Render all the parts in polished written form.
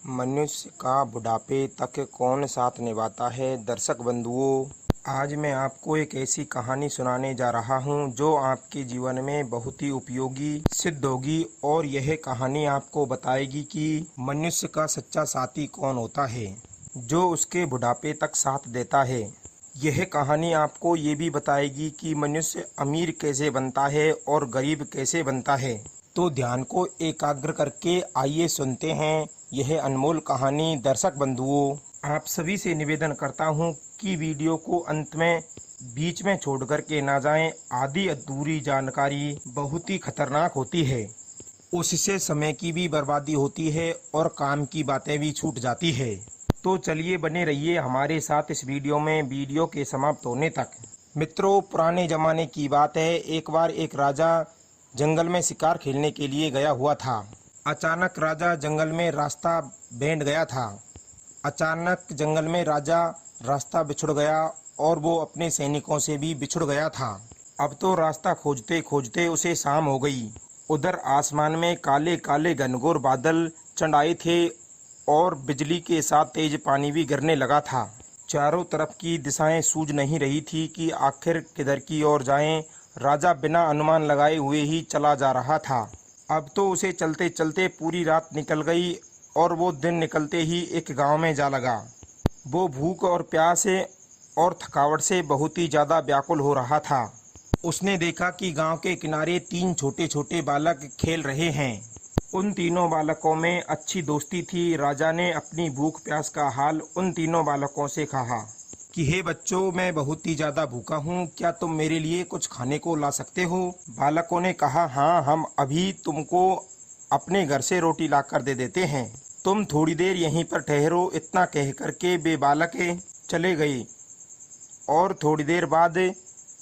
मनुष्य का बुढ़ापे तक कौन साथ निभाता है। दर्शक बंधुओं, आज मैं आपको एक ऐसी कहानी सुनाने जा रहा हूं जो आपके जीवन में बहुत ही उपयोगी सिद्ध होगी और यह कहानी आपको बताएगी कि मनुष्य का सच्चा साथी कौन होता है जो उसके बुढ़ापे तक साथ देता है। यह कहानी आपको ये भी बताएगी कि मनुष्य अमीर कैसे बनता है और गरीब कैसे बनता है। तो ध्यान को एकाग्र करके आइए सुनते हैं यह अनमोल कहानी। दर्शक बंधुओं, आप सभी से निवेदन करता हूं कि वीडियो को अंत में बीच में छोड़ कर के ना जाएं। आधी अधूरी जानकारी बहुत ही खतरनाक होती है, उससे समय की भी बर्बादी होती है और काम की बातें भी छूट जाती है। तो चलिए बने रहिए हमारे साथ इस वीडियो में, वीडियो के समाप्त होने तक। मित्रों, पुराने जमाने की बात है। एक बार एक राजा जंगल में शिकार खेलने के लिए गया हुआ था। अचानक राजा जंगल में रास्ता बैंड गया था। अचानक जंगल में राजा रास्ता बिछुड़ गया और वो अपने सैनिकों से भी बिछुड़ गया था। अब तो रास्ता खोजते खोजते उसे शाम हो गई। उधर आसमान में काले काले घनघोर बादल चढ़ाए थे और बिजली के साथ तेज पानी भी गिरने लगा था। चारों तरफ की दिशाएं सूझ नहीं रही थी कि आखिर किधर की ओर जाएं। राजा बिना अनुमान लगाए हुए ही चला जा रहा था। अब तो उसे चलते चलते पूरी रात निकल गई और वो दिन निकलते ही एक गांव में जा लगा। वो भूख और प्यास से और थकावट से बहुत ही ज़्यादा व्याकुल हो रहा था। उसने देखा कि गांव के किनारे 3 छोटे छोटे बालक खेल रहे हैं। उन तीनों बालकों में अच्छी दोस्ती थी। राजा ने अपनी भूख प्यास का हाल उन तीनों बालकों से कहा कि हे बच्चों, मैं बहुत ही ज़्यादा भूखा हूँ, क्या तुम मेरे लिए कुछ खाने को ला सकते हो। बालकों ने कहा, हाँ, हम अभी तुमको अपने घर से रोटी ला कर दे देते हैं, तुम थोड़ी देर यहीं पर ठहरो। इतना कह करके वे बालक चले गए और थोड़ी देर बाद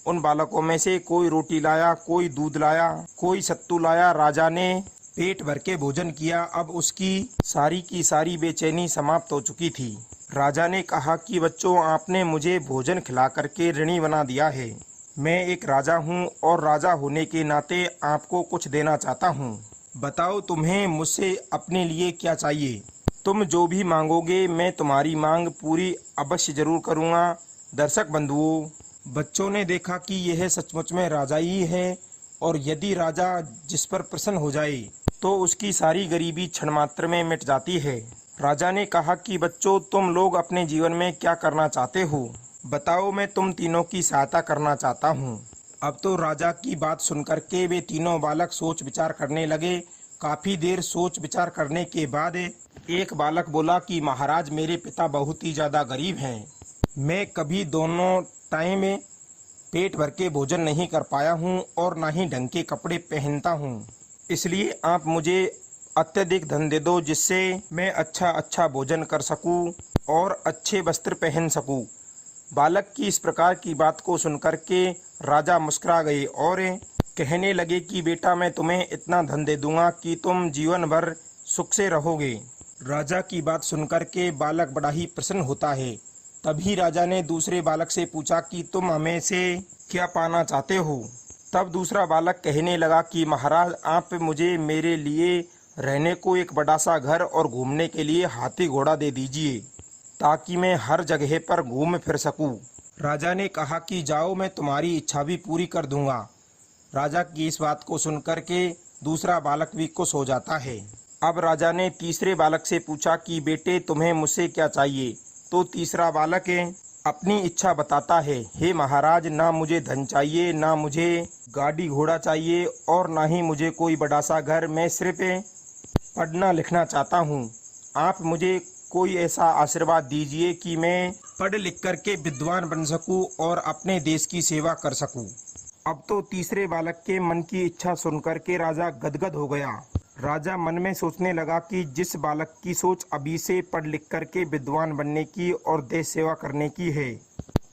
उन बालकों में से कोई रोटी लाया, कोई दूध लाया, कोई सत्तू लाया। राजा ने पेट भर के भोजन किया। अब उसकी सारी की सारी बेचैनी समाप्त हो चुकी थी। राजा ने कहा कि बच्चों, आपने मुझे भोजन खिला करके ऋणी बना दिया है। मैं एक राजा हूँ और राजा होने के नाते आपको कुछ देना चाहता हूँ। बताओ तुम्हें मुझसे अपने लिए क्या चाहिए। तुम जो भी मांगोगे मैं तुम्हारी मांग पूरी अवश्य जरूर करूँगा। दर्शक बंधुओं, बच्चों ने देखा कि यह सचमुच में राजा ही है और यदि राजा जिस पर प्रसन्न हो जाए तो उसकी सारी गरीबी क्षण मात्र में मिट जाती है। राजा ने कहा कि बच्चों, तुम लोग अपने जीवन में क्या करना चाहते हो, बताओ, मैं तुम तीनों की सहायता करना चाहता हूँ। अब तो राजा की बात सुनकर के वे तीनों बालक सोच विचार करने लगे। काफ़ी देर सोच विचार करने के बाद एक बालक बोला कि महाराज, मेरे पिता बहुत ही ज़्यादा गरीब हैं। मैं कभी दोनों टाइम पेट भर के भोजन नहीं कर पाया हूँ और ना ही ढंग के कपड़े पहनता हूँ, इसलिए आप मुझे अत्यधिक धन दे दो जिससे मैं अच्छा भोजन कर सकूं और अच्छे वस्त्र पहन सकूं। बालक की इस प्रकार की बात को सुनकर के राजा मुस्कुरा गए और कहने लगे कि बेटा, मैं तुम्हें इतना धन दे दूंगा कि तुम जीवन भर सुख से रहोगे। राजा की बात सुनकर के बालक बड़ा ही प्रसन्न होता है। तभी राजा ने दूसरे बालक से पूछा कि तुम हमें से क्या पाना चाहते हो। तब दूसरा बालक कहने लगा कि महाराज, आप मुझे मेरे लिए रहने को एक बड़ा सा घर और घूमने के लिए हाथी घोड़ा दे दीजिए ताकि मैं हर जगह पर घूम फिर सकूं। राजा ने कहा कि जाओ, मैं तुम्हारी इच्छा भी पूरी कर दूंगा। राजा की इस बात को सुनकर के दूसरा बालक भी खुश हो जाता है। अब राजा ने तीसरे बालक से पूछा कि बेटे, तुम्हें मुझसे क्या चाहिए। तो तीसरा बालक अपनी इच्छा बताता है, हे महाराज, ना मुझे धन चाहिए, ना मुझे गाड़ी घोड़ा चाहिए और ना ही मुझे कोई बड़ा सा घर। मैं सिर्फ पढ़ना लिखना चाहता हूँ। आप मुझे कोई ऐसा आशीर्वाद दीजिए कि मैं पढ़ लिख कर के विद्वान बन सकूँ और अपने देश की सेवा कर सकूँ। अब तो तीसरे बालक के मन की इच्छा सुनकर के राजा गदगद हो गया। राजा मन में सोचने लगा कि जिस बालक की सोच अभी से पढ़ लिख कर के विद्वान बनने की और देश सेवा करने की है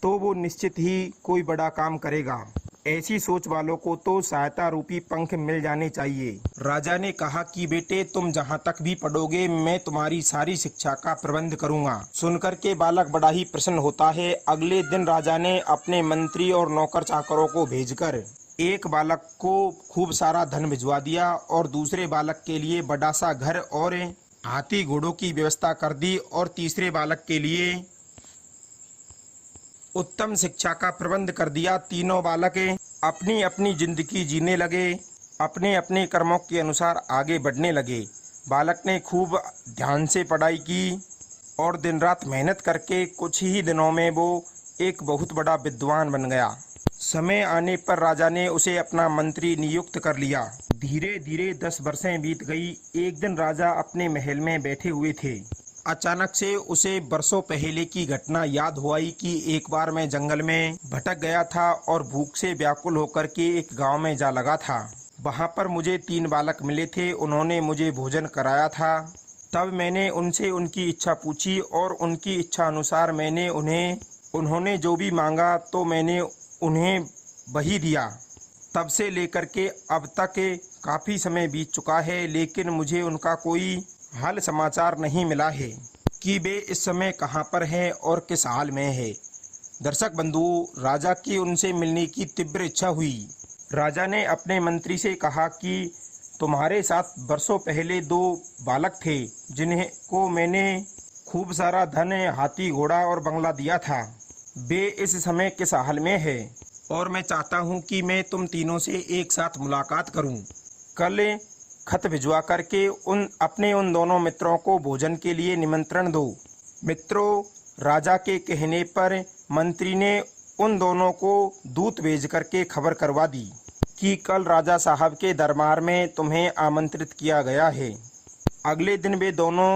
तो वो निश्चित ही कोई बड़ा काम करेगा। ऐसी सोच वालों को तो सहायता रूपी पंख मिल जाने चाहिए। राजा ने कहा कि बेटे, तुम जहाँ तक भी पढ़ोगे मैं तुम्हारी सारी शिक्षा का प्रबंध करूँगा। सुनकर के बालक बड़ा ही प्रसन्न होता है। अगले दिन राजा ने अपने मंत्री और नौकर चाकरों को भेजकर एक बालक को खूब सारा धन भिजवा दिया और दूसरे बालक के लिए बड़ा सा घर और हाथी घोड़ों की व्यवस्था कर दी और तीसरे बालक के लिए उत्तम शिक्षा का प्रबंध कर दिया। तीनों बालक अपनी अपनी जिंदगी जीने लगे, अपने अपने कर्मों के अनुसार आगे बढ़ने लगे। बालक ने खूब ध्यान से पढ़ाई की और दिन रात मेहनत करके कुछ ही दिनों में वो एक बहुत बड़ा विद्वान बन गया। समय आने पर राजा ने उसे अपना मंत्री नियुक्त कर लिया। धीरे धीरे 10 वर्षें बीत गई। एक दिन राजा अपने महल में बैठे हुए थे। अचानक से उसे बरसों पहले की घटना याद हुई कि एक बार मैं जंगल में भटक गया था और भूख से व्याकुल होकर के एक गांव में जा लगा था। वहां पर मुझे 3 बालक मिले थे। उन्होंने मुझे भोजन कराया था। तब मैंने उनसे उनकी इच्छा पूछी और उनकी इच्छा अनुसार मैंने उन्होंने जो भी मांगा तो मैंने उन्हें वही दिया। तब से लेकर के अब तक काफ़ी समय बीत चुका है, लेकिन मुझे उनका कोई हाल समाचार नहीं मिला है कि वे इस समय कहाँ पर हैं और किस हाल में है। दर्शक बंधु, राजा की उनसे मिलने की तीव्र इच्छा हुई। राजा ने अपने मंत्री से कहा कि तुम्हारे साथ बरसों पहले 2 बालक थे जिन्हें को मैंने खूब सारा धन, हाथी घोड़ा और बंगला दिया था। वे इस समय किस हाल में है और मैं चाहता हूं कि मैं तुम तीनों से एक साथ मुलाकात करूं। कल खत भिजवा करके उन दोनों मित्रों को भोजन के लिए निमंत्रण दो। मित्रों, राजा के कहने पर मंत्री ने उन दोनों को दूत भेज करके खबर करवा दी कि कल राजा साहब के दरबार में तुम्हें आमंत्रित किया गया है। अगले दिन वे दोनों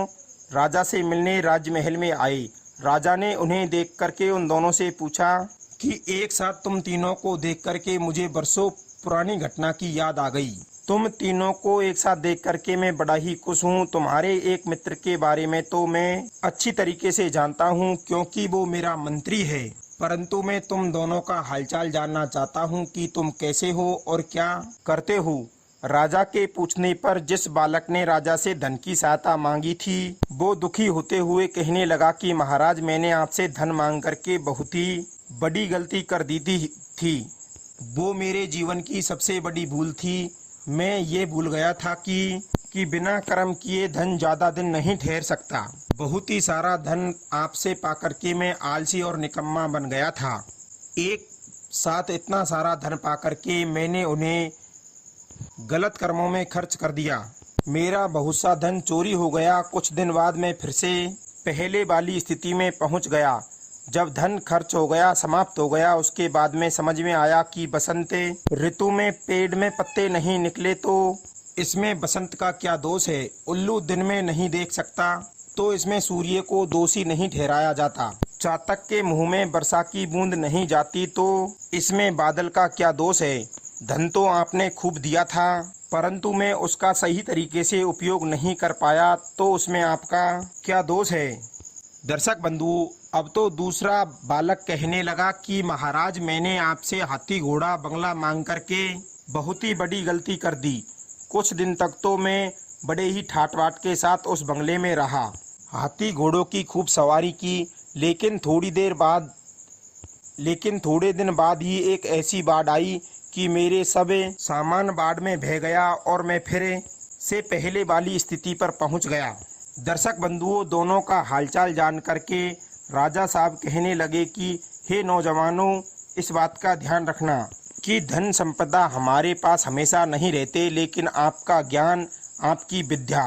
राजा से मिलने राजमहल में आए। राजा ने उन्हें देख करके उन दोनों से पूछा कि एक साथ तुम तीनों को देख करके मुझे बरसों पुरानी घटना की याद आ गई। तुम तीनों को एक साथ देख करके मैं बड़ा ही खुश हूँ। तुम्हारे एक मित्र के बारे में तो मैं अच्छी तरीके से जानता हूँ क्योंकि वो मेरा मंत्री है, परंतु मैं तुम दोनों का हालचाल जानना चाहता हूँ कि तुम कैसे हो और क्या करते हो। राजा के पूछने पर जिस बालक ने राजा से धन की सहायता मांगी थी वो दुखी होते हुए कहने लगा कि महाराज, मैंने आपसे धन मांग करके बहुत ही बड़ी गलती कर दी थी। वो मेरे जीवन की सबसे बड़ी भूल थी। मैं ये भूल गया था कि बिना कर्म किए धन ज़्यादा दिन नहीं ठहर सकता। बहुत ही सारा धन आपसे पाकर के मैं आलसी और निकम्मा बन गया था। एक साथ इतना सारा धन पाकर के मैंने उन्हें गलत कर्मों में खर्च कर दिया। मेरा बहुत सा धन चोरी हो गया। कुछ दिन बाद मैं फिर से पहले वाली स्थिति में पहुंच गया। जब धन खर्च हो गया, समाप्त हो गया, उसके बाद में समझ में आया कि बसंत ऋतु में पेड़ में पत्ते नहीं निकले तो इसमें बसंत का क्या दोष है। उल्लू दिन में नहीं देख सकता तो इसमें सूर्य को दोषी नहीं ठहराया जाता। चातक के मुंह में वर्षा की बूंद नहीं जाती तो इसमें बादल का क्या दोष है। धन तो आपने खूब दिया था, परंतु मैं उसका सही तरीके से उपयोग नहीं कर पाया तो उसमें आपका क्या दोष है। दर्शक बंधु, अब तो दूसरा बालक कहने लगा कि महाराज, मैंने आपसे हाथी घोड़ा बंगला मांग करके बहुत ही बड़ी गलती कर दी। कुछ दिन तक तो मैं बड़े ही ठाट बाट के साथ उस बंगले में रहा, हाथी घोड़ों की खूब सवारी की, लेकिन थोड़े दिन बाद ही एक ऐसी बाढ़ आई कि मेरे सब सामान बाढ़ में बह गया और मैं फिर से पहले वाली स्थिति पर पहुंच गया। दर्शक बंधुओं, दोनों का हालचाल जान करके राजा साहब कहने लगे कि हे नौजवानों, इस बात का ध्यान रखना कि धन संपदा हमारे पास हमेशा नहीं रहते, लेकिन आपका ज्ञान, आपकी विद्या,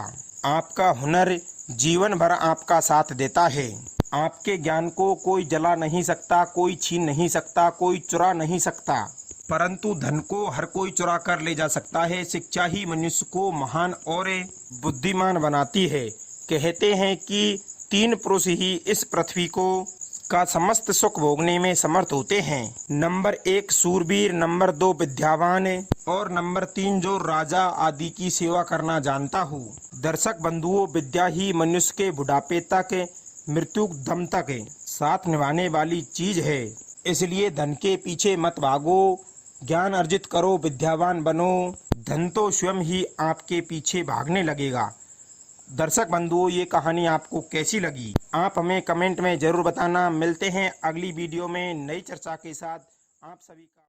आपका हुनर जीवन भर आपका साथ देता है। आपके ज्ञान को कोई जला नहीं सकता, कोई छीन नहीं सकता, कोई चुरा नहीं सकता, परंतु धन को हर कोई चुरा कर ले जा सकता है। शिक्षा ही मनुष्य को महान और बुद्धिमान बनाती है। कहते हैं कि 3 पुरुष ही इस पृथ्वी का समस्त सुख भोगने में समर्थ होते हैं। नंबर 1 सूरवीर, नंबर 2 विद्यावान और नंबर 3 जो राजा आदि की सेवा करना जानता हो। दर्शक बंधुओं, विद्या ही मनुष्य के बुढ़ापे तक, मृत्यु दम तक साथ निभाने वाली चीज है। इसलिए धन के पीछे मत भागो, ज्ञान अर्जित करो, विद्यावान बनो। धन तो स्वयं ही आपके पीछे भागने लगेगा। दर्शक बंधुओं, ये कहानी आपको कैसी लगी आप हमें कमेंट में जरूर बताना। मिलते हैं अगली वीडियो में नई चर्चा के साथ। आप सभी का